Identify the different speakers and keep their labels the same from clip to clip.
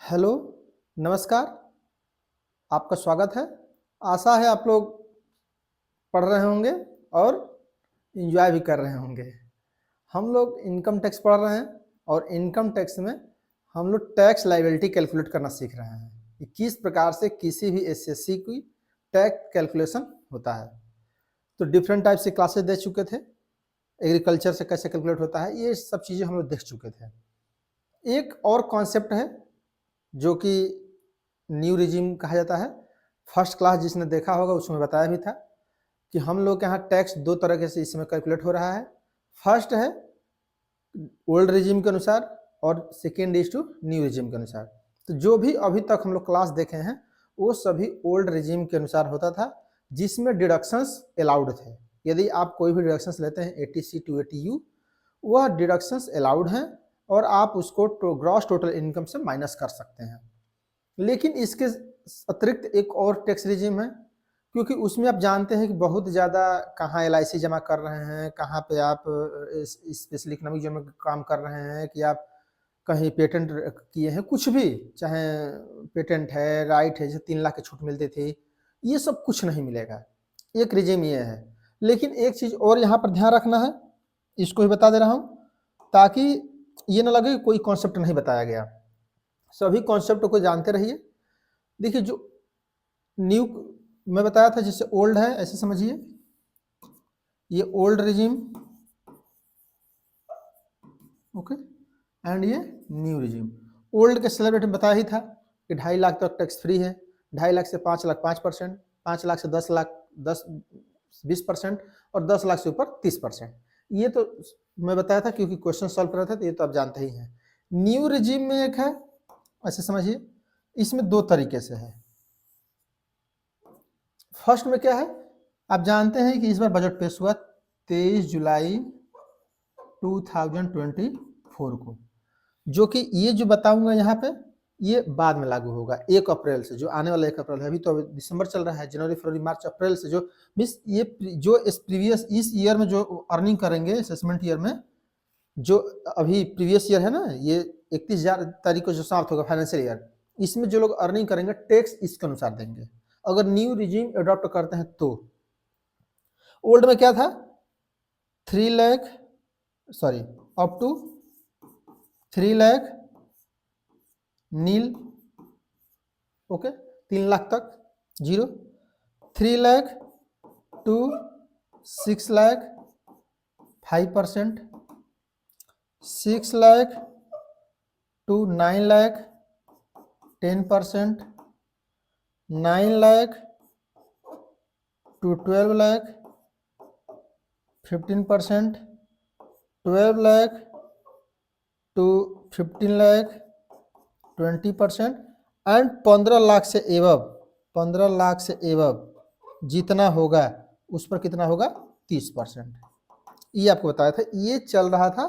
Speaker 1: Hello, नमस्कार, आपका स्वागत है। आशा है आप लोग पढ़ रहे होंगे और एंजॉय भी कर रहे होंगे। हम लोग इनकम टैक्स पढ़ रहे हैं और इनकम टैक्स में हम लोग टैक्स लायबिलिटी कैलकुलेट करना सीख रहे हैं कि किस प्रकार से किसी भी एसएससी की टैक्स कैलकुलेशन होता है। तो डिफरेंट टाइप से क्लासेस दे चुके थे, एग्रीकल्चर से कैसे कैलकुलेट होता है, ये सब चीज़ें हम लोग देख चुके थे। एक और कॉन्सेप्ट है जो कि न्यू रिजीम कहा जाता है। फर्स्ट क्लास जिसने देखा होगा उसमें बताया भी था कि हम लोग के यहाँ टैक्स दो तरीके से इसमें कैलकुलेट हो रहा है। फर्स्ट है ओल्ड रिजीम के अनुसार और second is to new regime के अनुसार। तो जो भी अभी तक हम लोग क्लास देखे हैं वो सभी ओल्ड रिजीम के अनुसार होता था, जिसमें डिडक्शंस अलाउड थे। यदि आप कोई भी डिडक्शंस लेते हैं 80C to 80U, वह डिडक्शंस अलाउड हैं और आप उसको ग्रॉस टोटल इनकम से माइनस कर सकते हैं। लेकिन इसके अतिरिक्त एक और टैक्स रिजीम है, क्योंकि उसमें आप जानते हैं कि बहुत ज़्यादा कहाँ LIC जमा कर रहे हैं, कहाँ पे आप स्पेशल इकोनॉमिक जोन में काम कर रहे हैं, कि आप कहीं पेटेंट किए हैं, कुछ भी, चाहे पेटेंट है, राइट है, जैसे 3 लाख की छूट मिलती थी, ये सब कुछ नहीं मिलेगा। एक रिजीम ये है। लेकिन एक चीज़ और यहाँ पर ध्यान रखना है, इसको भी बता दे रहा हूँ ताकि ये ना लगे कोई कॉन्सेप्ट नहीं बताया गया। सभी कॉन्सेप्ट को जानते रहिए। देखिए, जो न्यू मैं बताया था जिससे ओल्ड है, ऐसे समझिए, ये ओल्ड रिजीम, ओके, एंड ये न्यू रिजीम। ओल्ड के सेलिब्रेट में बताया ही था कि 2.5 लाख तक टैक्स फ्री है, 2.5 लाख से 5 लाख 5%, 5 लाख से 10 लाख 20% और 10 लाख से ऊपर 30%। ये तो मैं बताया था क्योंकि क्वेश्चन सॉल्व कर रहे थे, तो ये तो आप जानते ही हैं। न्यू रिजीम में एक है, ऐसे समझिए, इसमें दो तरीके से है। फर्स्ट में क्या है, आप जानते हैं कि इस बार बजट पेश हुआ 23 जुलाई 2024 को, जो कि ये जो बताऊंगा यहाँ पे ये बाद में लागू होगा 1 अप्रैल से, जो आने वाला 1 अप्रैल है। अभी तो दिसंबर चल रहा है, जनवरी फरवरी मार्च अप्रैल से जो मीन्स ये जो इस प्रीवियस इस ईयर में जो अर्निंग करेंगे असेसमेंट ईयर में, जो अभी प्रीवियस ईयर है ना, ये 31 तारीख को जो समाप्त होगा फाइनेंशियल ईयर, इसमें जो लोग अर्निंग करेंगे टैक्स इसके अनुसार देंगे, अगर न्यू रिजीम अडॉप्ट करते हैं तो। ओल्ड में क्या था, 3 lakh sorry up to 3 lakh nil, okay, 3 lakh तक zero, 3 lakh to 6 lakh 5%, 6 lakh to 9 lakh 10%, 9 lakh to 12 lakh 15%, 12 lakh to 15 lakh 20% and 15 lakh से एवब, 15 लाख से एवब जितना होगा उस पर कितना होगा 30%। ये आपको बताया था, ये चल रहा था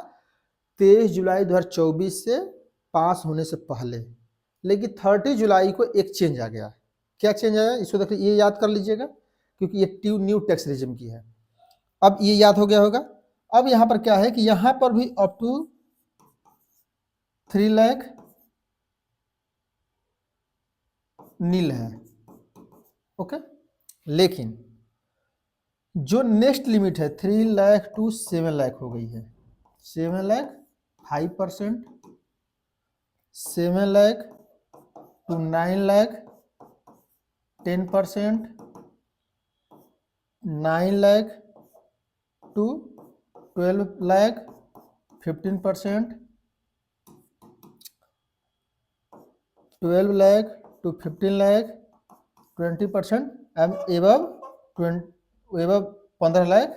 Speaker 1: 23 जुलाई 2024 से पास होने से पहले। लेकिन 30 जुलाई को एक चेंज आ गया। क्या चेंज आया, इसको देखिए, ये याद कर लीजिएगा क्योंकि ये न्यू टैक्स रिजिम की है। अब ये याद हो गया होगा। अब यहाँ पर क्या है कि यहाँ पर भी अप टू 3 लाख नील है, ओके। लेकिन जो नेक्स्ट लिमिट है 3 लाख टू 7 लाख हो गई है। 7 lakh 5%, 7 lakh to 9 lakh 10%, 9 lakh to 12 lakh 15%, 12 lakh to 15 lakh 20% and above 15 lakh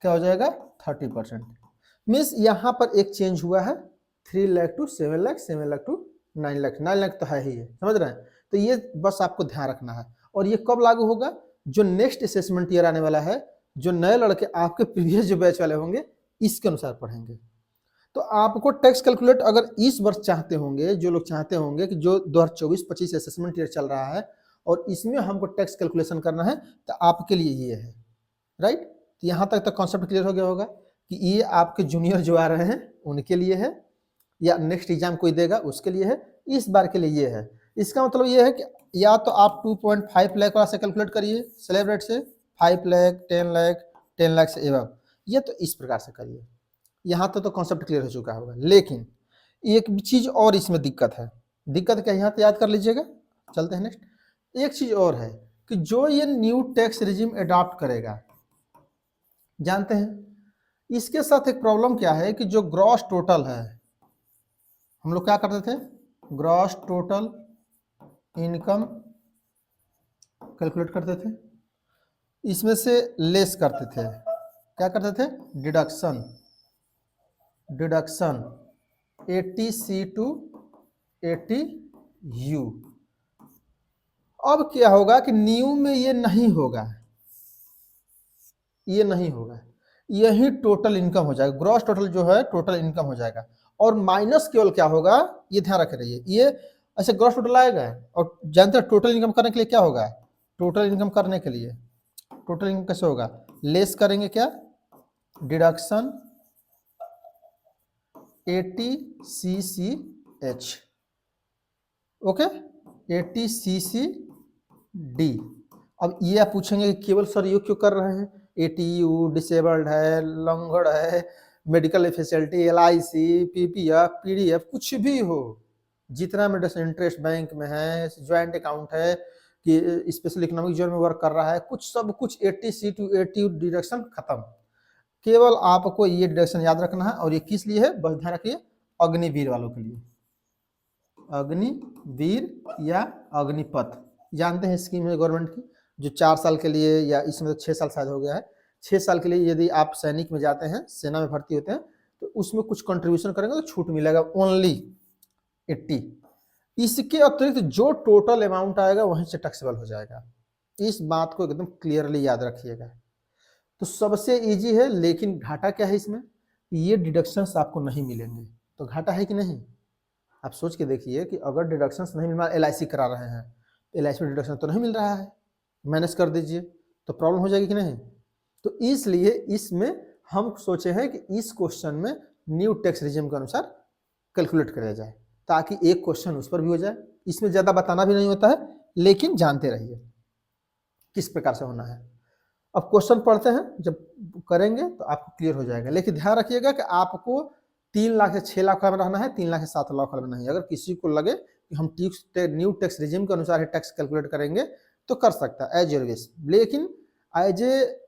Speaker 1: क्या हो जाएगा 30%। मीन्स यहाँ पर एक चेंज हुआ है 3 लाख टू 7 लाख, 7 लाख टू 9 लाख, 9 लाख तो है ही है, समझ रहे हैं। तो ये बस आपको ध्यान रखना है। और ये कब लागू होगा, जो नेक्स्ट असेसमेंट ईयर आने वाला है, जो नए लड़के आपके प्रीवियस जो बैच वाले होंगे इसके अनुसार पढ़ेंगे। तो आपको टैक्स कैलकुलेट अगर इस वर्ष चाहते होंगे, जो लोग चाहते होंगे कि जो 2024-25 असेसमेंट ईयर चल रहा है और इसमें हमको टैक्स कैलकुलेशन करना है, तो आपके लिए ये है, राइट। तो यहाँ तक कॉन्सेप्ट क्लियर हो गया होगा कि ये आपके जूनियर जो आ रहे हैं उनके लिए है, या नेक्स्ट एग्जाम कोई देगा उसके लिए है। इस बार के लिए ये है। इसका मतलब ये है कि या तो आप 2.5 लाख वाला से कैलकुलेट करिए स्लैब रेट से, 5 लाख, 10 लाख, 10 लाख से एवं, ये तो इस प्रकार से करिए। यहाँ तो कॉन्सेप्ट क्लियर हो चुका होगा। लेकिन एक चीज और इसमें दिक्कत है। दिक्कत क्या, यहाँ तो याद कर लीजिएगा। चलते हैं नेक्स्ट। एक चीज और है कि जो ये न्यू टैक्स रिजिम अडॉप्ट करेगा, जानते हैं इसके साथ एक प्रॉब्लम क्या है कि जो ग्रॉस टोटल है, हम लोग क्या करते थे, ग्रॉस टोटल इनकम कैलकुलेट करते थे, इसमें से लेस करते थे, क्या करते थे, डिडक्शन 80C टू 80U। अब क्या होगा कि न्यू में ये नहीं होगा, ये नहीं होगा, यही टोटल इनकम हो जाएगा। ग्रॉस टोटल जो है टोटल इनकम हो जाएगा, और माइनस केवल क्या होगा, ये ध्यान रखे रहिए। ये ऐसे ग्रॉस टोटल आएगा, और जानते हैं टोटल इनकम करने के लिए क्या होगा, टोटल इनकम करने के लिए टोटल इनकम कैसे होगा, लेस करेंगे क्या, डिडक्शन 80CCH, ओके, 80CCD। अब ये आप पूछेंगे कि केवल सर ये क्यों कर रहे हैं, ATU डिसेबल्ड है, लंगड़ है, medical facility, LIC, PPF, PDF, कुछ भी हो, जितना मेडिसिन इंटरेस्ट बैंक में है, ज्वाइंट अकाउंट है कि स्पेशल इकोनॉमिक जोन में वर्क कर रहा है, कुछ सब कुछ 80C टू 80 डिडक्शन खत्म। केवल आपको ये डिडक्शन याद रखना है, और ये किस लिए है, बस ध्यान रखिए, अग्निवीर वालों के लिए। अग्निवीर या अग्निपथ, जानते हैं स्कीम है गवर्नमेंट की, जो 4 साल के लिए, या इसमें तो 6 साल शायद हो गया है, 6 साल के लिए यदि आप सैनिक में जाते हैं, सेना में भर्ती होते हैं, तो उसमें कुछ कंट्रीब्यूशन करेंगे तो छूट मिलेगा ओनली 80। इसके अतिरिक्त जो टोटल अमाउंट आएगा वहीं से टैक्सेबल हो जाएगा। इस बात को एकदम क्लियरली याद रखिएगा। तो सबसे इजी है, लेकिन घाटा क्या है इसमें, ये डिडक्शंस आपको नहीं मिलेंगे। तो घाटा है कि नहीं, आप सोच के देखिए कि अगर डिडक्शंस नहीं मिल रहा, LIC करा रहे हैं, LIC में डिडक्शन तो नहीं मिल रहा है, मैनेज कर दीजिए, तो प्रॉब्लम हो जाएगी कि नहीं। तो इसलिए इसमें हम सोचे हैं कि इस क्वेश्चन में न्यू टैक्स रिजिम के अनुसार कैलकुलेट किया जाए, ताकि एक क्वेश्चन उस पर भी हो जाए। इसमें ज़्यादा बताना भी नहीं होता है, लेकिन जानते रहिए किस प्रकार से होना है। अब क्वेश्चन पढ़ते हैं, जब करेंगे तो आपको क्लियर हो जाएगा। लेकिन ध्यान रखिएगा कि आपको 3 लाख से 6 लाख वाला में रहना है, 3 लाख से 7 लाख वाला में नहीं। अगर किसी को लगे कि हम न्यू टैक्स रिजिम के अनुसार टैक्स कैलकुलेट करेंगे तो कर सकता है, एज योर विश। लेकिन एज ए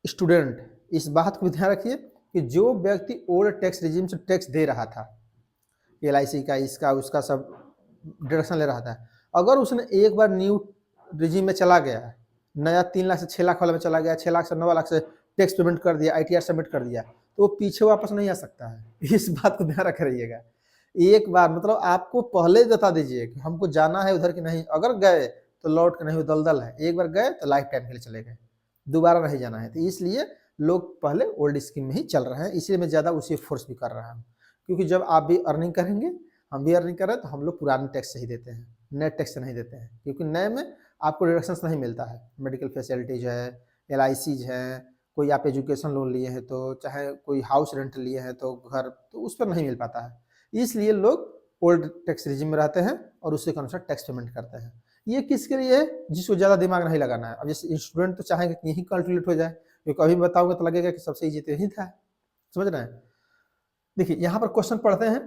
Speaker 1: स्टूडेंट इस बात को ध्यान रखिए कि जो व्यक्ति ओल्ड टैक्स रिजिम से टैक्स दे रहा था, LIC का, इसका उसका सब डिडक्शन ले रहा था, अगर उसने एक बार न्यू रिजिम में चला गया, नया 3 लाख से 6 लाख वाला में चला गया, 6 लाख से 9 लाख से टैक्स पेमेंट कर दिया, ITR सबमिट कर दिया, तो वो पीछे वापस नहीं आ सकता है। इस बात को ध्यान रख रहिएगा। एक बार मतलब आपको पहले बता दीजिए कि हमको जाना है उधर कि नहीं, अगर गए तो लौट के नहीं, वो दलदल है। एक बार गए तो लाइफ टाइम के लिए चले गए, दोबारा नहीं जाना है। तो इसलिए लोग पहले ओल्ड स्कीम में ही चल रहे हैं, इसलिए मैं ज़्यादा उसी फोर्स भी कर रहा हूँ। क्योंकि जब आप भी अर्निंग करेंगे, हम भी अर्निंग कर रहे हैं, तो हम लोग पुराने टैक्स से ही देते हैं, नए टैक्स से नहीं देते हैं। क्योंकि नए में आपको डिडक्शंस नहीं मिलता है, मेडिकल फैसिलिटीज है, LICs हैं, कोई आप एजुकेशन लोन लिए हैं, तो चाहे कोई हाउस रेंट लिए हैं तो घर, तो उस पर नहीं मिल पाता है। इसलिए लोग ओल्ड टैक्स रिजिम में रहते हैं और उसी के अनुसार टैक्स पेमेंट करते हैं। ये किसके लिए है, जिसको ज़्यादा दिमाग नहीं लगाना है। अब जैसे स्टूडेंट तो चाहेंगे कि यही कैलकुलेट हो जाए, क्योंकि अभी बताओगे तो लगेगा कि सबसे ईजी तो यही था, समझ रहे हैं। देखिए यहाँ पर क्वेश्चन पढ़ते हैं।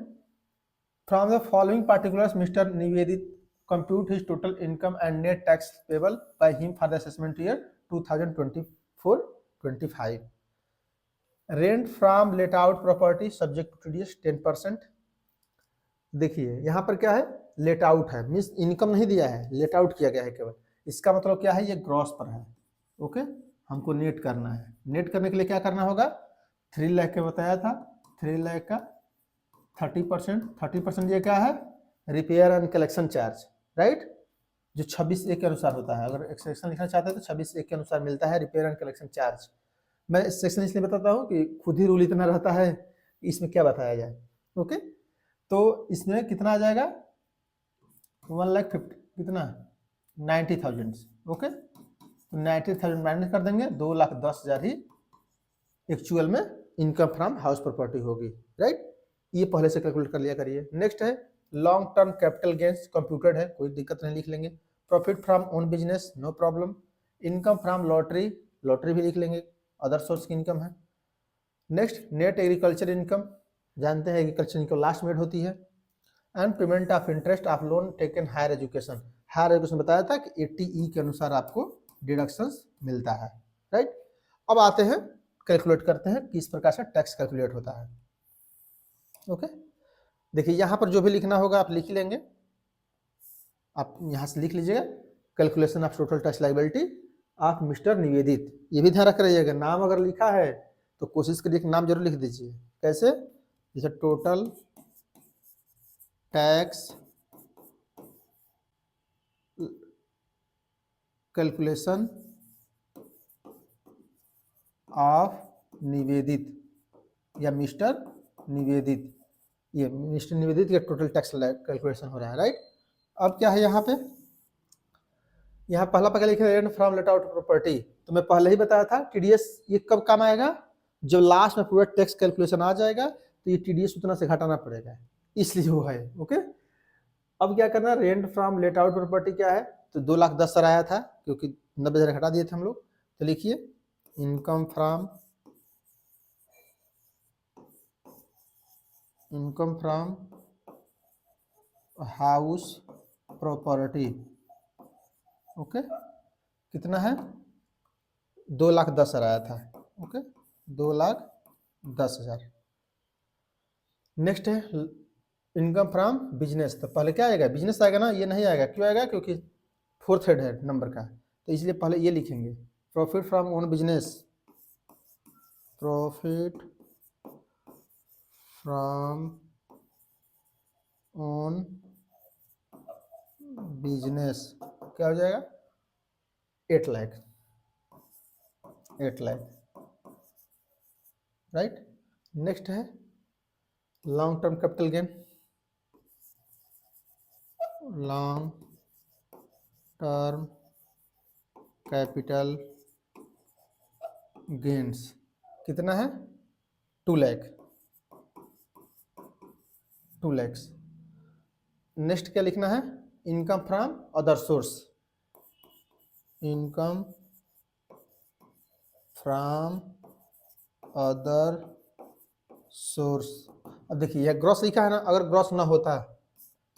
Speaker 1: From the following particulars mister निवेदित compute his total income and net tax payable by him for the assessment year 2024-25. Rent from let out property subject to TDS 10%. देखिए यहाँ पर क्या है, लेट आउट है, मीन्स इनकम नहीं दिया है, लेट आउट किया गया है केवल। इसका मतलब क्या है, ये ग्रॉस पर है, ओके। हमको नेट करना है। नेट करने के लिए क्या करना होगा, 3 लाख के बताया था, 3 लाख का 30%, ये क्या है, repair and collection charge, right, जो 26(1) के अनुसार होता है। अगर एक सेक्शन लिखना चाहते हैं तो 26(1) के अनुसार मिलता है रिपेयर एंड कलेक्शन चार्ज। मैं इस सेक्शन इसलिए बताता हूँ कि खुद ही रूल इतना रहता है, इसमें क्या बताया जाए, ओके। तो इसमें कितना आ जाएगा, 1,50,000 कितना, 90,000, ओके। तो 90,000 माइनस कर देंगे, 2,10,000 ही एक्चुअल में इनकम फ्रॉम हाउस प्रॉपर्टी होगी, राइट। ये पहले से कैलकुलेट कर लिया करिए। नेक्स्ट है long term capital gains computed है, कोई दिक्कत नहीं, लिख लेंगे। Profit from own business, no problem. Income from lottery, lottery भी लिख लेंगे, अदर सोर्स की इनकम है। नेक्स्ट नेट एग्रीकल्चर इनकम, जानते हैं एग्रीकल्चर इनकम लास्ट में होती है। And payment of interest of loan taken higher education, higher education बताया था कि 80E के अनुसार आपको डिडक्शंस मिलता है, राइट। अब आते हैं कैलकुलेट करते हैं किस प्रकार से टैक्स कैलकुलेट होता है। ओके, देखिए यहाँ पर जो भी लिखना होगा आप लिख लेंगे, आप यहाँ से लिख लीजिएगा। Calculation of total tax liability of mister निवेदित, ये भी ध्यान रख रहिएगा, नाम अगर लिखा है तो कोशिश करिए कि नाम जरूर लिख दीजिए। कैसे, जैसे टोटल टैक्स कैलकुलेशन ऑफ निवेदित या मिस्टर निवेदित, ये मिस्टर निवेदित का टोटल टैक्स कैलकुलेशन हो रहा है, राइट। अब क्या है यहाँ पे, यहाँ पहला पकड़ लिखा है फ्रॉम लेट आउट प्रॉपर्टी, तो मैं पहले ही बताया था टीडीएस ये कब काम आएगा, जब लास्ट में पूरा टैक्स कैलकुलेशन आ जाएगा तो ये टीडीएस उतना से घटाना पड़ेगा, इसलिए वो है। ओके, अब क्या करना, rent from let out property क्या है, तो 2,10,000 आया था क्योंकि 90,000 घटा दिए थे हम लोग। तो लिखिए income from house property, okay, कितना है, 2,10,000 आया था। ओके, 2,10,000। नेक्स्ट है इनकम फ्रॉम बिजनेस, तो पहले क्या आएगा, बिजनेस आएगा ना, ये नहीं आएगा, क्यों आएगा, क्योंकि फोर्थ हेड है नंबर का, तो इसलिए पहले ये लिखेंगे। Profit from own business, profit from own business क्या हो जाएगा, 8 लाख, राइट। नेक्स्ट है long term capital gain, long term capital gains कितना है, 2 लाख। नेक्स्ट क्या लिखना है, income from other source, income from other source. अब देखिए यह ग्रॉस लिखा है ना, अगर ग्रॉस ना होता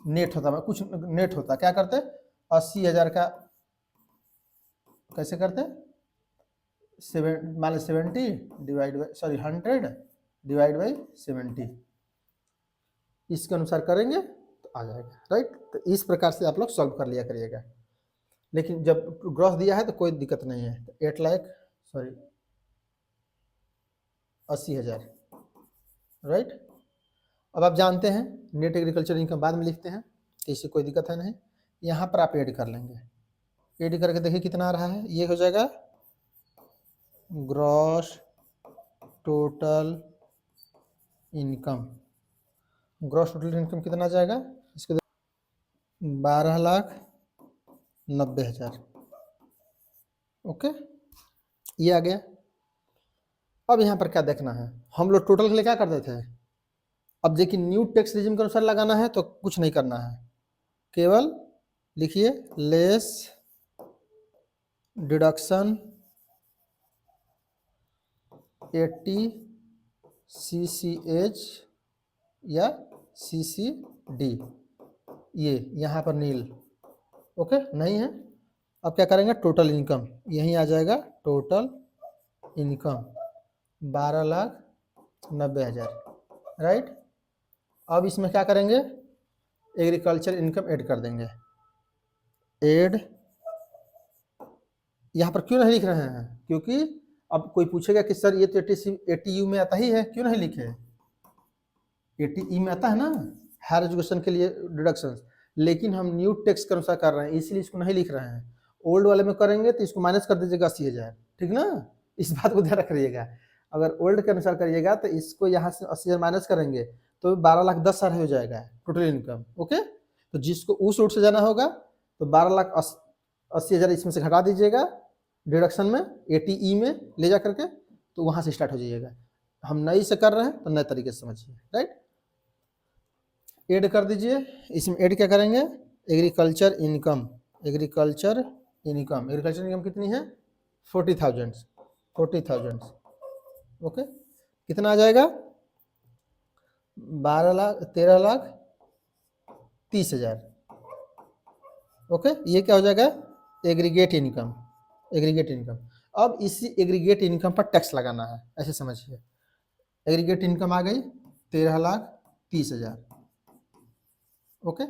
Speaker 1: नेट होता, कुछ नेट होता, क्या करते, 80,000 का कैसे करते, 70 डिवाइड बाई 100 डिवाइड बाई 70, इसके अनुसार करेंगे तो आ जाएगा, राइट। तो इस प्रकार से आप लोग सॉल्व कर लिया करिएगा, लेकिन जब ग्रॉस दिया है तो कोई दिक्कत नहीं है। तो 80,000, राइट। अब आप जानते हैं नेट एग्रीकल्चर इनकम बाद में लिखते हैं, तो इससे कोई दिक्कत है नहीं। यहाँ पर आप ऐड कर लेंगे, ऐड करके देखिए कितना आ रहा है, ये हो जाएगा gross total income. Gross total income कितना आ जाएगा, इसको 12,90,000, ओके, ये आ गया। अब यहाँ पर क्या देखना है, हम लोग टोटल के लिए क्या करते थे, अब देखिए न्यू टैक्स रेजिम के अनुसार लगाना है तो कुछ नहीं करना है, केवल लिखिए लेस डिडक्शन 80 CCH या CCD, ये यहाँ पर नील, ओके नहीं है। अब क्या करेंगे, टोटल इनकम यहीं आ जाएगा, टोटल इनकम 12,90,000, राइट। अब इसमें क्या करेंगे, एग्रीकल्चर इनकम ऐड कर देंगे, ऐड। यहाँ पर क्यों नहीं लिख रहे हैं, क्योंकि अब कोई पूछेगा कि सर ये तो 80U में आता ही है, क्यों नहीं लिखे, 80E में आता है ना हायर एजुकेशन के लिए डिडक्शन, लेकिन हम न्यू टैक्स के अनुसार कर रहे हैं इसलिए इसको नहीं लिख रहे हैं। ओल्ड वाले में करेंगे तो इसको माइनस कर दीजिएगा 80,000, ठीक ना, इस बात को ध्यान रखिएगा। अगर ओल्ड के अनुसार करिएगा तो इसको यहाँ से 80,000 माइनस करेंगे तो 12,10,000 हो जाएगा टोटल इनकम, ओके। तो जिसको उस रूट से जाना होगा तो 12,80,000 इसमें से घटा दीजिएगा डिडक्शन में, 80E में ले जा करके, तो वहाँ से स्टार्ट हो जाइएगा। हम नई से कर रहे हैं तो नए तरीके से समझिए, राइट। ऐड कर दीजिए। इसमें ऐड क्या करेंगे, एग्रीकल्चर इनकम। एग्रीकल्चर इनकम कितनी है, 40,000। 40,000 ओके, कितना आ जाएगा, 13,30,000। ओके, ये क्या हो जाएगा, एग्रीगेट इनकम। एग्रीगेट इनकम, अब इसी एग्रीगेट इनकम पर टैक्स लगाना है, ऐसे समझिए। एग्रीगेट इनकम आ गई 13,30,000। ओके,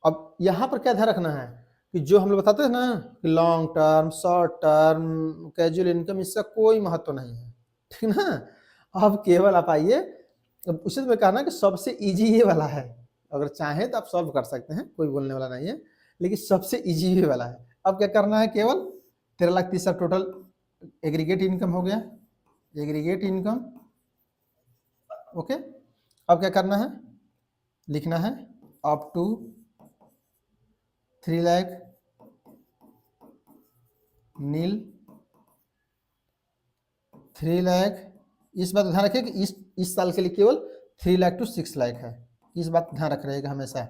Speaker 1: अब यहाँ पर क्या ध्यान रखना है कि जो हम लोग बताते हैं ना कि long term, short term, casual income, इसका कोई महत्व नहीं है, ठीक ना। अब केवल आप आइए, उसी में कहना कि सबसे इजी ये वाला है, अगर चाहें तो आप सॉल्व कर सकते हैं, कोई बोलने वाला नहीं है, लेकिन सबसे इजी ये वाला है। अब क्या करना है, केवल 13,30,000 टोटल एग्रीगेट इनकम हो गया, एग्रीगेट इनकम। ओके, अब क्या करना है, लिखना है अप टू 3 लाख नील 3 लाख। इस बात ध्यान रखिए कि इस साल के लिए केवल 3 लाख टू 6 लाख है, इस बात ध्यान रख रहिएगा हमेशा।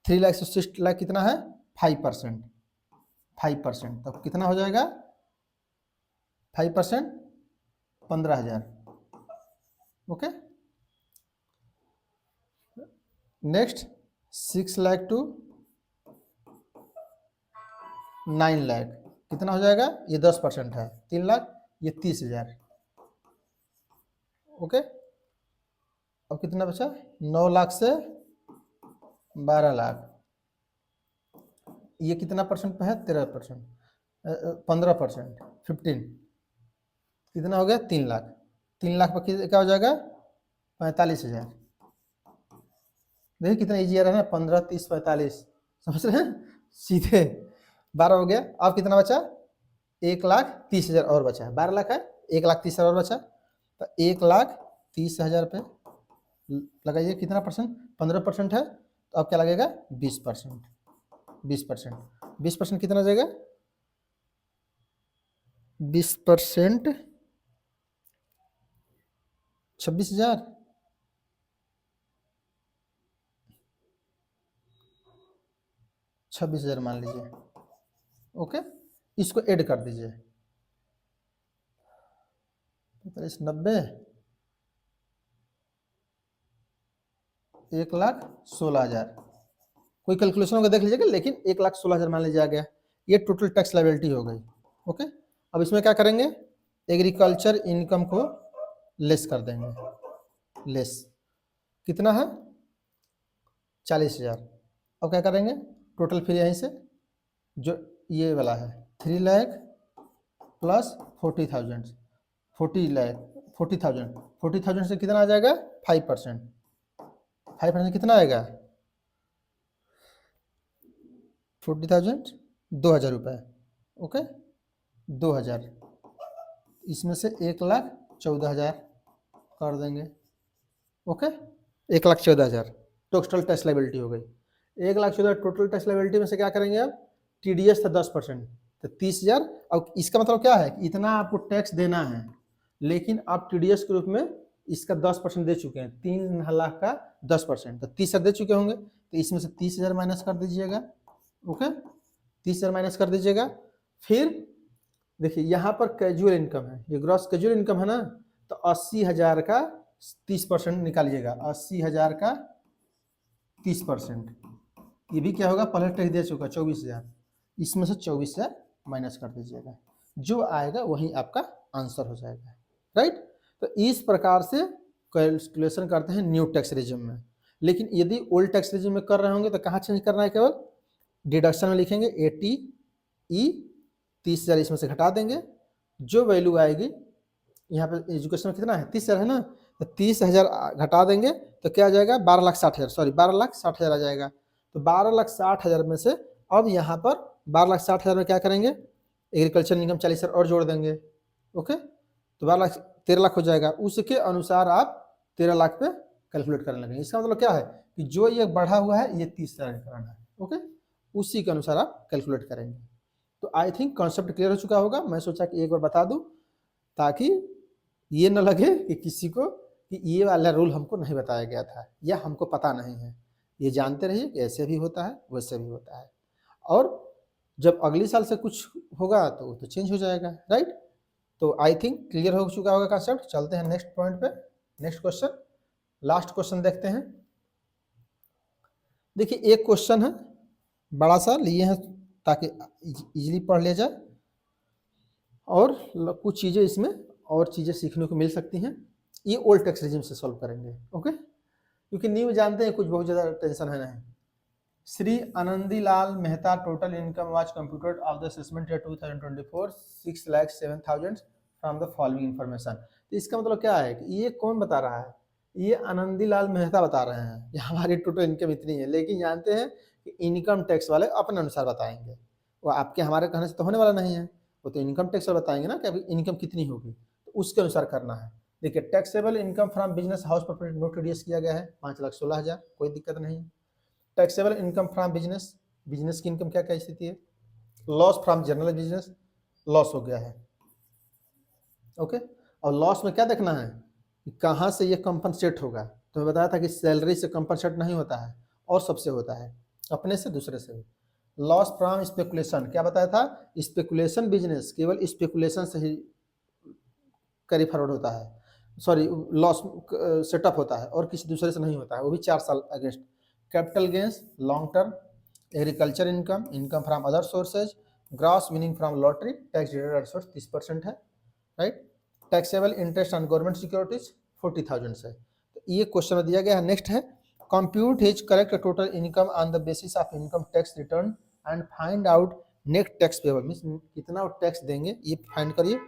Speaker 1: 3 लाख से 6 लाख कितना है, 5%। 5% तो कितना हो जाएगा, 5% 15,000। Okay, next 6 lakh to 9 lakh कितना हो जाएगा, ये 10% है, 3 लाख, ये 30,000। ओके, अब कितना बचा, 9 लाख से 12 लाख, ये कितना परसेंट पे है, 13%, 15%, 15 कितना हो गया, 3 लाख। 3 लाख पर क्या हो जाएगा, 45,000। देखिए कितना इजी आ रहा है ना, 15, 30, 45, समझ रहे हैं, सीधे 12 हो गया। अब कितना बचा, 1,30,000 और बचा है, 12 लाख है, 1,30,000 और बचा, तो 1,30,000 पे लगाइए कितना परसेंट, 15% है, तो अब क्या लगेगा, 20%। 20% कितना जाएगा, 20% 26,000। 26,000 मान लीजिए। ओके, इसको ऐड कर दीजिए, 90, 1,16,000। कोई कैलकुलेशन होगा देख लीजिएगा, लेकिन 1,16,000 मान लीजिए आ गया, ये टोटल टैक्स लायबिलिटी हो गई। ओके, अब इसमें क्या करेंगे, एग्रीकल्चर इनकम को लेस कर देंगे, लेस कितना है, 40,000। अब क्या करेंगे, टोटल फिर यहीं से जो ये वाला है 3 लाख प्लस 40,000, 40 लाख 40,000, 40,000 से कितना आ जाएगा, 5%। 5% कितना आएगा, 40,000 2,000 रुपये। ओके, 2,000, इसमें से 1,14,000 कर देंगे। ओके, 1,14,000 टोटल टैक्स लायबिलिटी हो गई। 1,14,000 टोटल टैक्स लायबिलिटी में से क्या करेंगे, अब TDS था 10%, तो 30,000। अब इसका मतलब क्या है कि इतना आपको टैक्स देना है, लेकिन आप TDS के रूप में इसका 10% दे चुके हैं, 3 लाख का 10%, तो 30,000 दे चुके होंगे, तो इसमें से 30,000 माइनस कर दीजिएगा। ओके, 30,000 माइनस कर दीजिएगा। फिर देखिए यहाँ पर कैजुअल इनकम है, ये ग्रॉस कैजुअल इनकम है ना, तो 80,000 का 30% निकालिएगा, 80,000 का 30%, ये भी क्या होगा, पहले टैक्स दे चुका 24,000, इसमें से 24,000 माइनस कर दीजिएगा, जो आएगा वही आपका आंसर हो जाएगा। राइट, तो इस प्रकार से कैलकुलेशन करते हैं न्यू टैक्स रेजिम में। लेकिन यदि ओल्ड टैक्स रेजिम में कर रहे होंगे तो कहाँ चेंज करना है, केवल डिडक्शन में लिखेंगे 80E, 30,000 इसमें से घटा देंगे, जो वैल्यू आएगी, यहाँ पे एजुकेशन में कितना है, 30,000 है ना, तो 30,000 घटा देंगे तो क्या आ जाएगा, 12,60,000, सॉरी 12,60,000 आ जाएगा। तो 12,60,000 में से अब यहाँ पर 12,60,000 में क्या करेंगे, एग्रीकल्चर इनकम 40,000 और जोड़ देंगे। ओके, तो 13 लाख हो जाएगा, उसके अनुसार आप 13 लाख पे कैलकुलेट करने लगेंगे। इसका मतलब क्या है कि जो ये बढ़ा हुआ है ये 30,000 करना है। ओके, उसी के अनुसार आप कैलकुलेट करेंगे। तो आई थिंक कॉन्सेप्ट क्लियर हो चुका होगा, मैं सोचा कि एक बार बता दूं ताकि ये न लगे कि किसी को कि ये वाला रूल हमको नहीं बताया गया था या हमको पता नहीं है। ये जानते रहिए कि ऐसे भी होता है वैसे भी होता है, और जब अगले साल से कुछ होगा तो वो तो चेंज हो जाएगा, राइट। तो आई थिंक क्लियर हो चुका होगा कॉन्सेप्ट। चलते हैं नेक्स्ट पॉइंट पे, नेक्स्ट क्वेश्चन, लास्ट क्वेश्चन देखते हैं। देखिए एक क्वेश्चन है बड़ा सा लिए हैं ताकि इजीली पढ़ लिया जाए, और कुछ चीज़ें इसमें और चीज़ें सीखने को मिल सकती हैं। ये ओल्ड टैक्स रिजिम से सॉल्व करेंगे, ओके, क्योंकि न्यू जानते हैं कुछ बहुत ज़्यादा टेंशन है नहीं। Shri Anandilal Mehta total income was computed of the assessment year 2024 6,07,000 from the following information. तो इसका मतलब क्या है कि ये कौन बता रहा है, ये आनंदीलाल मेहता बता रहे हैं कि हमारी टोटल इनकम इतनी है, लेकिन जानते हैं कि इनकम टैक्स वाले अपने अनुसार बताएंगे, वो आपके हमारे कहने से तो होने वाला नहीं है, वो तो इनकम टैक्स वाले बताएंगे ना कि अभी इनकम कितनी होगी, तो उसके अनुसार करना है। देखिए taxable income from business house property note reduce किया गया है 5,16,000, कोई दिक्कत नहीं है। Taxable income from business, business की इनकम क्या क्या स्थिति है। Loss from general business, loss हो गया है, ओके। और लॉस में क्या देखना है कि कहाँ से ये कंपनसेट होगा, तो मैं बताया था कि सैलरी से कंपनसेट नहीं होता है और सबसे होता है, अपने से दूसरे से भी। लॉस फ्रॉम स्पेकुलेशन, क्या बताया था, स्पेकुलेशन बिजनेस केवल स्पेकुलेशन से ही कैरी फॉरवर्ड होता है, सॉरी लॉस सेटअप होता है और किसी दूसरे से नहीं होता है, वो भी 4 साल against. Capital gains long term, agriculture income, income from other sources, gross winning from lottery, tax deducted source 30% है, right. Taxable interest on government securities 40,000 से। तो ये क्वेश्चन में दिया गया है। नेक्स्ट है compute his correct total income on the basis of income tax return and find out net tax payable, means कितना टैक्स देंगे ये फाइंड करिए।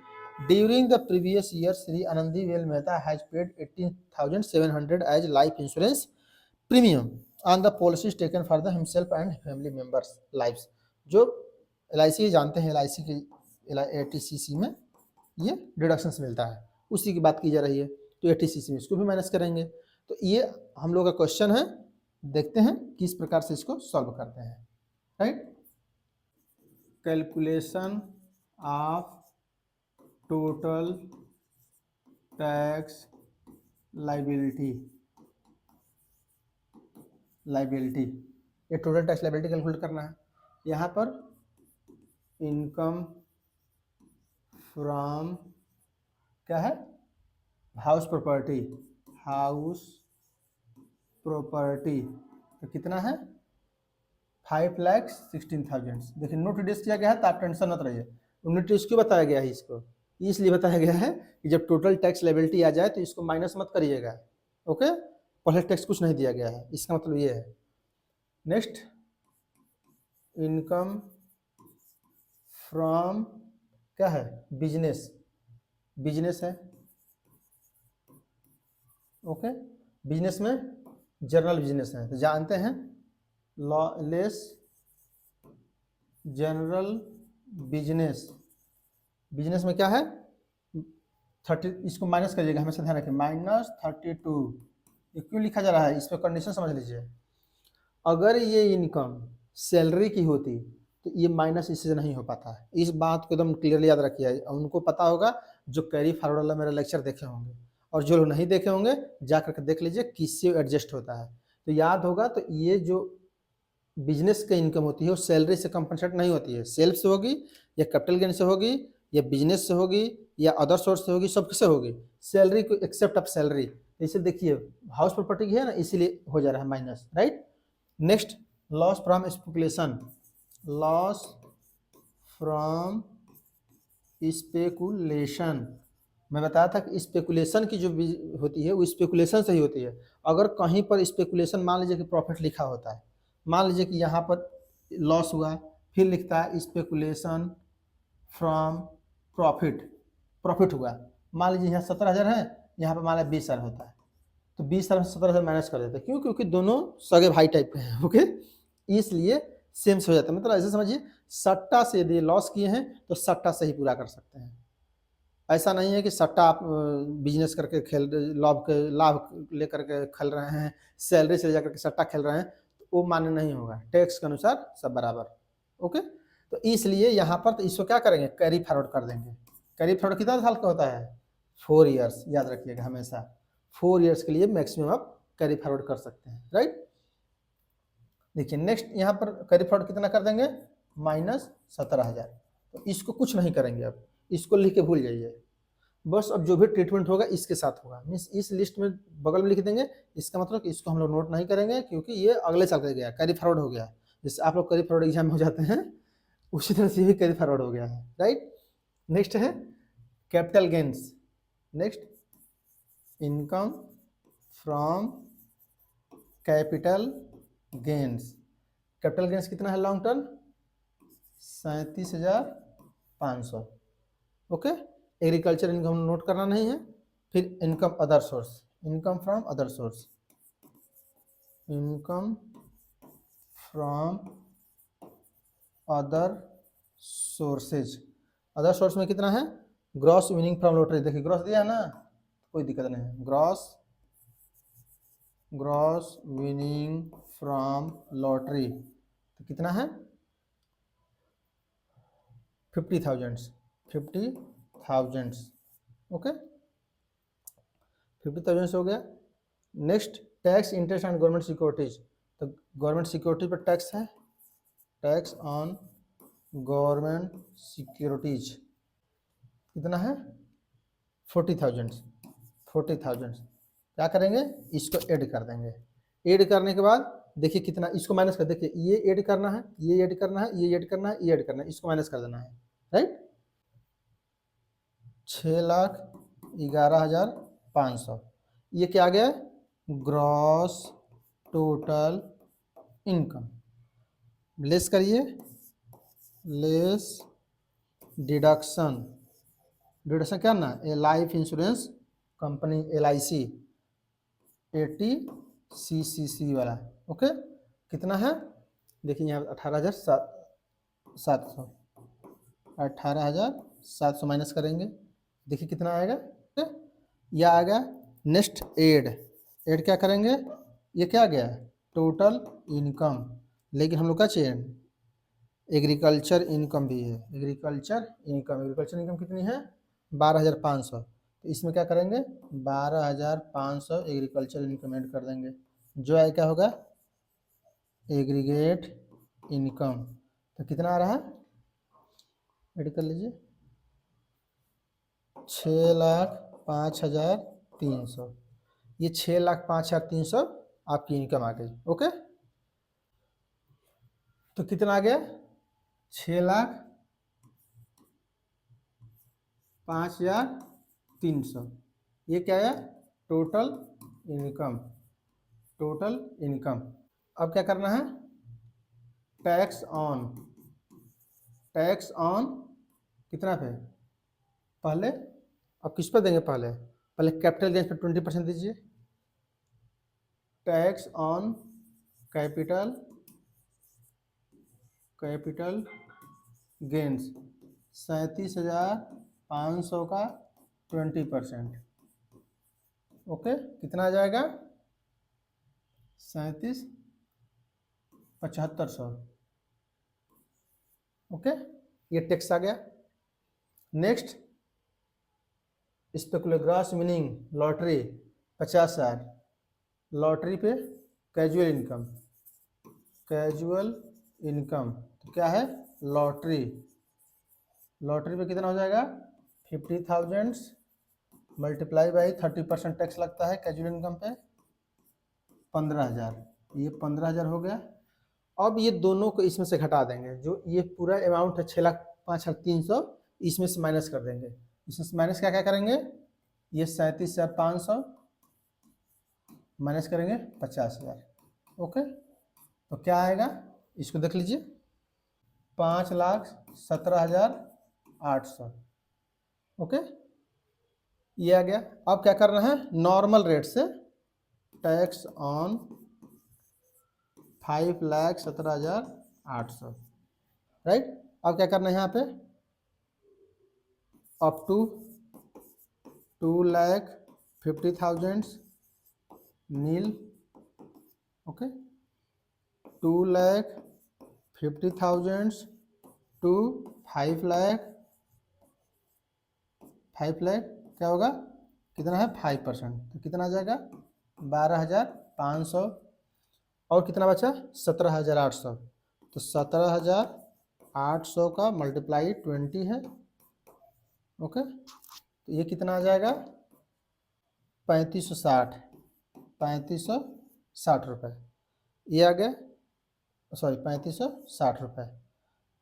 Speaker 1: During the previous year Shri Anandilal Mehta has paid 18,700 as life insurance premium on the policies taken for the himself and family members lives. जो LIC जानते हैं, LIC की ATCC में ये डिडक्शंस मिलता है, उसी की बात की जा रही है, तो ATCC में इसको भी माइनस करेंगे। तो ये हम लोग का क्वेश्चन है, देखते हैं किस प्रकार से इसको सॉल्व करते हैं, right. Calculation of total tax liability, ये टोटल टैक्स लाइबिलिटी कैलकुलेट करना है। यहाँ पर इनकम फ्रॉम क्या है, हाउस प्रॉपर्टी, तो कितना है 5,16,000। देखिए नोट रिड्यूस किया गया है तो आप टेंशन मत रहिए, नोट रिड्यूस क्यों बताया गया है, इसको इसलिए बताया गया है कि जब टोटल टैक्स लायबिलिटी आ जाए तो इसको माइनस मत करिएगा, ओके। पहले टैक्स कुछ नहीं दिया गया है, इसका मतलब ये है। नेक्स्ट इनकम फ्रॉम क्या है, बिजनेस, बिजनेस है, ओके। बिजनेस में जनरल बिजनेस है, तो जानते हैं लेस जनरल बिजनेस, बिजनेस में क्या है 30, इसको माइनस करिएगा, हमेशा ध्यान रखें -32। ये क्यों लिखा जा रहा है, इस पर कंडीशन समझ लीजिए। अगर ये इनकम सैलरी की होती तो ये माइनस इससे नहीं हो पाता है, इस बात को एकदम क्लियरली याद रखिए। उनको पता होगा जो कैरी फॉरवर्ड वाला मेरा लेक्चर देखे होंगे, और जो लोग नहीं देखे होंगे जा करके देख लीजिए किससे एडजस्ट होता है, तो याद होगा। तो ये जो बिजनेस की इनकम होती है वो सैलरी से कंपनसेट नहीं होती है, सेल्फ से होगी या कैपिटल गेन से होगी या बिजनेस से होगी या अदर सोर्स से होगी, सबसे होगी, सैलरी को एक्सेप्ट ऑफ सैलरी। इसे देखिए हाउस प्रॉपर्टी की है ना, इसीलिए हो जा रहा है minus, right. Next loss from speculation, loss from speculation, मैं बताया था कि स्पेकुलेशन की जो होती है वो स्पेकुलेशन से ही होती है। अगर कहीं पर स्पेकुलेशन मान लीजिए कि प्रॉफिट लिखा होता है, मान लीजिए कि यहाँ पर लॉस हुआ, फिर लिखता है स्पेकुलेशन फ्रॉम प्रॉफिट, प्रॉफिट हुआ, मान लीजिए यहाँ 17,000 है, यहाँ पर मान लीजिए 20,000 होता है, तो 20,000 से 17,000 माइनस कर देते हैं, क्यों, क्योंकि दोनों सगे भाई टाइप के हैं, ओके, इसलिए सेम से हो जाता है। मतलब ऐसे समझिए सट्टा से यदि लॉस किए हैं तो सट्टा से ही पूरा कर सकते हैं। ऐसा नहीं है कि सट्टा आप बिजनेस करके खेल लाभ लेकर के खेल रहे हैं, सैलरी से लेकर के सट्टा खेल रहे हैं, तो वो मान्य नहीं होगा, टैक्स के अनुसार सब बराबर, ओके। तो इसलिए यहाँ पर तो इसको क्या करेंगे, कैरी फॉरवर्ड कर देंगे। कैरी फॉरवर्ड कितना साल का होता है 4 ईयर्स, याद रखिएगा हमेशा 4 ईयर्स के लिए मैक्सिमम आप कैरी फॉरवर्ड कर सकते हैं, राइट। देखिए नेक्स्ट यहाँ पर कैरी फॉरवर्ड कितना कर देंगे, -17,000। तो इसको कुछ नहीं करेंगे, अब इसको लिख के भूल जाइए। बस अब जो भी ट्रीटमेंट होगा इसके साथ होगा, मीन्स इस लिस्ट में बगल में लिख देंगे। इसका मतलब कि इसको हम लोग नोट नहीं करेंगे क्योंकि ये अगले साल का गया, कैरी फॉरवर्ड हो गया। जैसे आप लोग कैरी फॉरवर्ड एग्जाम में हो जाते हैं उसी तरह से भी कैरी फॉरवर्ड हो गया है, राइट। नेक्स्ट है capital gains. Next income from capital gains. Capital gains कितना है long term, 37,500। Okay, agriculture income note करना नहीं है। फिर income other source, income from other source, income from other sources. Other source में कितना है, ग्रॉस विनिंग फ्रॉम लॉटरी। देखिए ग्रॉस दिया है ना, कोई दिक्कत नहीं है। ग्रॉस विनिंग फ्रॉम लॉटरी तो कितना है, 50,000। ओके, 50,000 हो गया। Next tax interest on government securities. तो गवर्नमेंट सिक्योरिटी पर टैक्स है, टैक्स ऑन गवर्नमेंट सिक्योरिटीज कितना है, 40,000। क्या करेंगे, इसको ऐड कर देंगे। ऐड करने के बाद देखिए कितना, इसको माइनस कर, देखिए ये ऐड करना है, ये ऐड करना है, ये ऐड करना है, ये ऐड करना है, इसको माइनस कर देना है, राइट। 6,11,500 ये क्या आ गया, ग्रॉस टोटल इनकम। लेस करिए, लेस डिडक्शन। डिडक्शन क्या ना, ए life insurance company LIC 80CCC वाला। ओके, कितना है, देखिए यहाँ 18,700, 18,700 माइनस करेंगे, देखिए कितना आएगा। यह आ गया। नेक्स्ट ऐड क्या करेंगे, ये क्या आ गया, टोटल इनकम। लेकिन हम लोग का चाहिए एग्रीकल्चर इनकम भी है, एग्रीकल्चर इनकम कितनी है, 12,500। तो इसमें क्या करेंगे, 12,500 एग्रीकल्चर इनकम ऐड कर देंगे, जो है क्या होगा, एग्रीगेट इनकम। तो कितना आ रहा है, ऐड कर लीजिए, 6,05,300। ये 6,05,300 आपकी इनकम आ गई। ओके, तो कितना आ गया, 6,05,300। ये क्या है, टोटल इनकम। अब क्या करना है, टैक्स ऑन कितना पे, पहले अब किस पर देंगे, पहले कैपिटल गेन्स पर 20% दीजिए। टैक्स ऑन कैपिटल गेन्स 37,500 का 20%। ओके, कितना आ जाएगा, 37,7500। ओके, ये टैक्स आ गया। Next specular gross winning lottery 50,000, lottery पे कैजुअल इनकम तो क्या है, लॉटरी पे कितना हो जाएगा, 50,000 मल्टीप्लाई बाई 30% टैक्स लगता है कैजुअल इनकम पे, 15,000। ये 15,000 हो गया। अब ये दोनों को इसमें से घटा देंगे, जो ये पूरा अमाउंट है 6,05,300, इसमें से माइनस कर देंगे। इसमें से माइनस क्या करेंगे, ये 37,500 माइनस करेंगे 50,000। ओके, तो क्या आएगा, इसको देख लीजिए, 5,17,800। ओके, ये आ गया। अब क्या करना है, नॉर्मल रेट से टैक्स ऑन 5,17,800, राइट। अब क्या करना है, यहाँ पे up to 2,50,000 nil. Okay, 2,50,000 to 5,00,000 क्या होगा, कितना है, 5%। तो कितना आ जाएगा, 12,500 और कितना बचा 17,800, तो 17,800 का मल्टीप्लाई 20 है। ओके, तो ये कितना आ जाएगा 3560, 3560 रुपये ये आ गया, सॉरी 3560 रुपये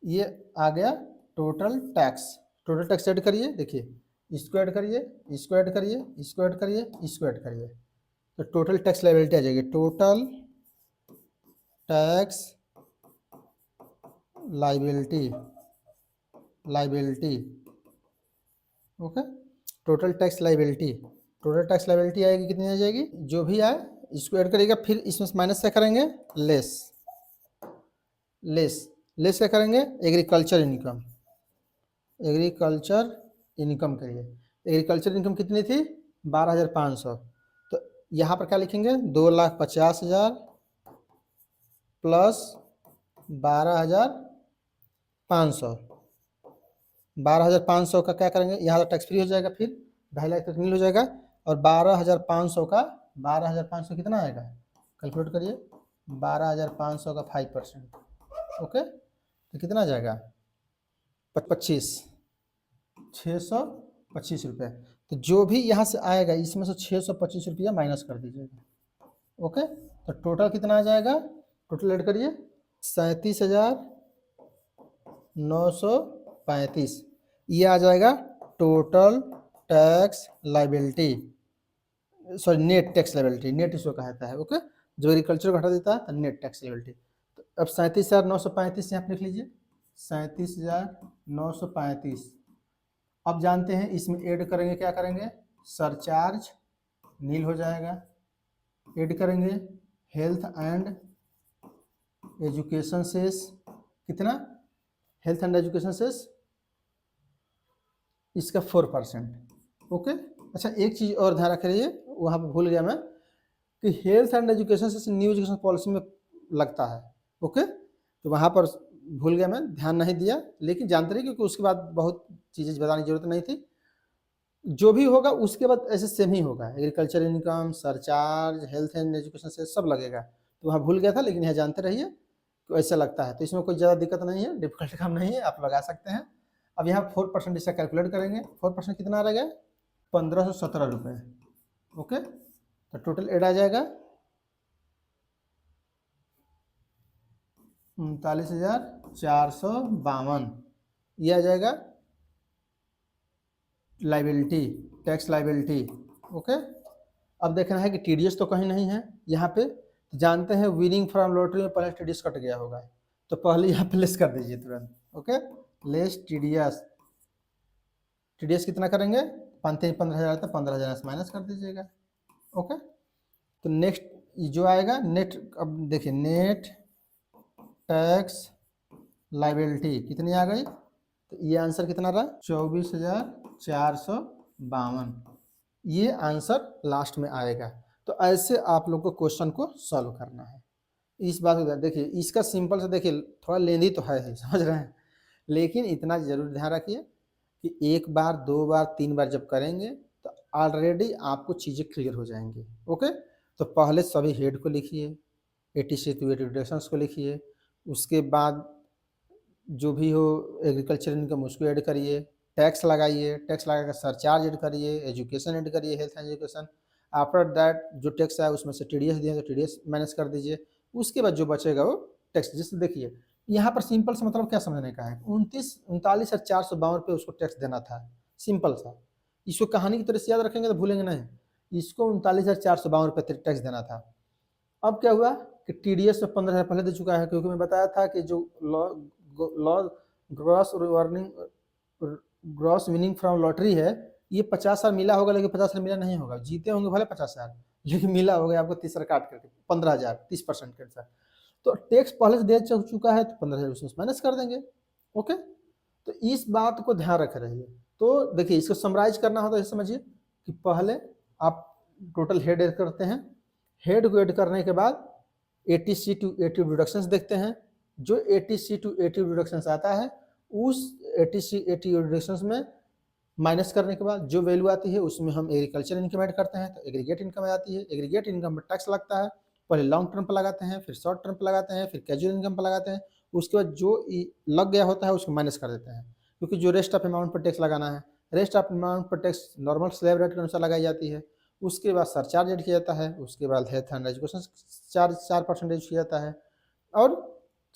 Speaker 1: ये आ गया total tax. Total tax add करिए, देखिए इसको ऐड करिए, इसको ऐड करिए, इसको ऐड करिए, इसको ऐड करिए, तो टोटल टैक्स लायबिलिटी आ जाएगी। Total tax liability, liability, okay, total tax liability, total tax liability आएगी, कितनी आ जाएगी, जो भी आए इसको ऐड करिएगा, फिर इसमें माइनस क्या करेंगे, लेस, लेस, लेस क्या करेंगे, एग्रीकल्चर इनकम, एग्रीकल्चर इनकम करिए। एग्रीकल्चर इनकम कितनी थी 12,500, तो यहाँ पर क्या लिखेंगे 2,50,000 प्लस 12,500, 12,500 का क्या करेंगे, यहाँ तो टैक्स फ्री हो जाएगा, फिर 2.5 लाख तक नील हो जाएगा, और 12,500 का 12,500 कितना आएगा, कैलकुलेट करिए, 12,500 का 5%, ओके, तो कितना आ जाएगा 625 रुपये। तो जो भी यहाँ से आएगा इसमें से 625 रुपया माइनस कर दीजिएगा, ओके, तो टोटल कितना आ जाएगा, टोटल ऐड करिए 37,935, ये आ जाएगा total tax liability, sorry net tax liability, net इसको कहता है, ओके, जो एग्रीकल्चर को हटा देता है तो नेट टैक्स लायबिलिटी। तो अब 37,935 यहाँ पे लिख लीजिए, 37,935। अब जानते हैं इसमें ऐड करेंगे, क्या करेंगे, सरचार्ज नील हो जाएगा, ऐड करेंगे हेल्थ एंड एजुकेशन सेस, कितना, हेल्थ एंड एजुकेशन सेस इसका 4%, ओके। अच्छा एक चीज़ और ध्यान रखिए, वहाँ पर भूल गया मैं, कि health and education cess new education policy में लगता है, ओके, तो वहाँ पर भूल गया मैं, ध्यान नहीं दिया, लेकिन जानते रहिए क्योंकि उसके बाद बहुत चीज़ें बताने की जरूरत नहीं थी, जो भी होगा उसके बाद ऐसे सेम ही होगा, agriculture income, surcharge, health and education से सब लगेगा, तो वहाँ भूल गया था, लेकिन यहाँ जानते रहिए तो ऐसा लगता है, तो इसमें कोई ज़्यादा दिक्कत नहीं है, डिफिकल्ट काम नहीं है, आप लगा सकते हैं। अब यहाँ 4% इसका कैलकुलेट करेंगे, 4% कितना आ रहेगा 1,517 रुपये, ओके, तो टोटल एड आ जाएगा 39,452, ये आ जाएगा लायबिलिटी, टैक्स लायबिलिटी, ओके। अब देखना है कि टीडीएस तो कहीं नहीं है यहाँ पे, जानते हैं विनिंग फ्रॉम लॉटरी में पहले टीडीएस कट गया होगा, तो पहले यहाँ पे लेस कर दीजिए तुरंत, ओके, लेस टीडीएस, टीडीएस कितना करेंगे 15,000 था, 15,000 से माइनस कर दीजिएगा, ओके। तो नेक्स्ट जो आएगा नेट, अब देखिए नेट टैक्स लायबिलिटी कितनी आ गई, तो ये आंसर कितना रहा 24,452, ये आंसर लास्ट में आएगा। तो ऐसे आप लोग को क्वेश्चन को सॉल्व करना है। इस बात को देखिए, इसका सिंपल से देखिए, थोड़ा लेंदी तो है ही, समझ रहे हैं, लेकिन इतना जरूर ध्यान रखिए कि एक बार, दो बार, तीन बार जब करेंगे तो ऑलरेडी आपको चीज़ें क्लियर हो जाएंगी, ओके। तो पहले सभी हेड को लिखिए, 80 टू 80 डिडक्शंस को लिखिए, उसके बाद जो भी हो एग्रीकल्चर इनकम उसको ऐड करिए, टैक्स लगाइए, टैक्स लगा कर सरचार्ज ऐड करिए, एजुकेशन ऐड करिए, health and education, after that जो टैक्स है उसमें से टीडीएस दिए तो टीडीएस माइनस कर दीजिए, उसके बाद जो बचेगा वो टैक्स। जैसे देखिए यहाँ पर सिंपल सा मतलब क्या समझने का है, 39,452 रुपये उसको टैक्स देना था, सिंपल सा, इसको कहानी की तरह से याद रखेंगे तो भूलेंगे नहीं, इसको 39,452 रुपये टैक्स देना था। अब क्या हुआ कि टीडीएस में 15,000 पहले दे चुका है, क्योंकि मैं बताया था कि जो law gross winning from lottery है, ये 50,000 मिला होगा, लेकिन 50,000 मिला नहीं होगा, जीते होंगे भले 50,000, लेकिन मिला होगा आपको 30,000 काट करके 15,000, 30% के अनुसार, तो टैक्स पहले से दे चुका है तो 15,000 उसमें माइनस कर देंगे, ओके। तो इस बात को ध्यान रख रहिए। तो देखिए इसको समराइज करना हो तो ये समझिए कि पहले आप टोटल हेड ऐड करते हैं, हेड को ऐड करने के बाद 80C टू 80 डिडक्शंस देखते हैं, जो 80C टू 80 डिडक्शंस आता है उस 80C 80 डिडक्शंस में माइनस करने के बाद जो वैल्यू आती है उसमें हम एग्रीकल्चर इनकम ऐड करते हैं, तो एग्रीगेट इनकम आती है, एग्रीगेट इनकम में टैक्स लगता है पहले लॉन्ग टर्म पर लगाते हैं, फिर शॉर्ट टर्म पर लगाते हैं, फिर कैजुअल इनकम पर लगाते हैं, उसके बाद जो लग गया होता है उसको माइनस कर देते हैं, क्योंकि जो रेस्ट ऑफ अमाउंट पर टैक्स लगाना है, रेस्ट ऑफ अमाउंट पर टैक्स नॉर्मल स्लैब रेट के अनुसार लगाई जाती है। उसके बाद सरचार्ज ऐड किया जाता है, उसके बाद हेल्थ एंड एजुकेशन चार्ज 4% किया जाता है, और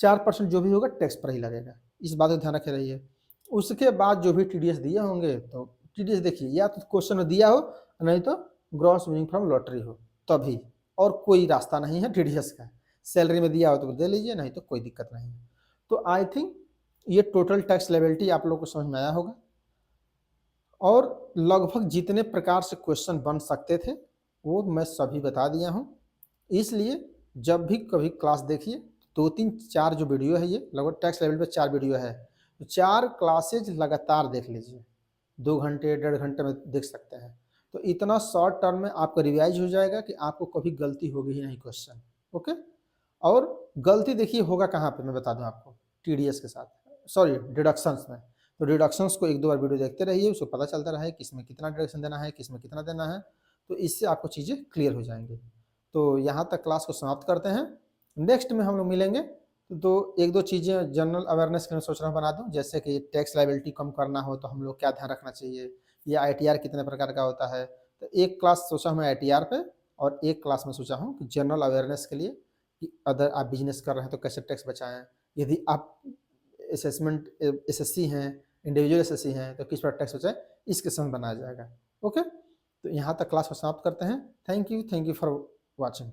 Speaker 1: 4% जो भी होगा टैक्स पर ही लगेगा। इस बात को ध्यान रखे रहिए। उसके बाद जो भी TDS दिए होंगे, तो TDS देखिए या तो क्वेश्चन में दिया हो, नहीं तो ग्रॉस विनिंग फ्रॉम लॉटरी हो, तभी, और कोई रास्ता नहीं है TDS का। सैलरी में दिया हो तो दे लीजिए, नहीं तो कोई दिक्कत नहीं है। तो आई थिंक ये टोटल टैक्स लायबिलिटी आप लोग को समझ में आया होगा, और लगभग जितने प्रकार से क्वेश्चन बन सकते थे वो मैं सभी बता दिया हूँ। इसलिए जब भी कभी क्लास देखिए, 2-3-4 जो वीडियो है, ये लगभग टैक्स लेवल पे 4 वीडियो है, तो 4 क्लासेज लगातार देख लीजिए, 2 घंटे 1.5 घंटे में देख सकते हैं। तो इतना शॉर्ट टर्म में आपका रिवाइज हो जाएगा कि आपको कभी गलती होगी ही नहीं क्वेश्चन। ओके, और गलती देखिए होगा कहाँ पे, मैं बता दूं आपको, TDS के साथ, सॉरी डिडक्शंस में। तो डिडक्शंस को 1-2 बार वीडियो देखते रहिए, उसको पता चलता रहे किस में कितना डिडक्शन देना है, किस में कितना देना है, तो इससे आपको चीज़ें क्लियर हो जाएंगी। तो यहाँ तक क्लास को समाप्त करते हैं। नेक्स्ट में हम लोग मिलेंगे, तो 1-2 चीज़ें जनरल अवेयरनेस के लिए सोच रहा हूँ बना दूँ, जैसे कि टैक्स लायबिलिटी कम करना हो तो हम लोग क्या ध्यान रखना चाहिए, या ITR कितने प्रकार का होता है। तो एक क्लास सोचा हूँ मैं ITR पे, और एक क्लास में सोचा हूँ कि जनरल अवेयरनेस के लिए, कि अगर आप बिजनेस कर रहे हैं तो कैसे टैक्स बचाएं, यदि आप असेसमेंट SSC हैं, इंडिविजुअल SSC हैं, तो किस पर टैक्स बचाएं, इसके संबंध बनाया जाएगा। ओके, तो यहाँ तक क्लास को समाप्त करते हैं। Thank you for watching.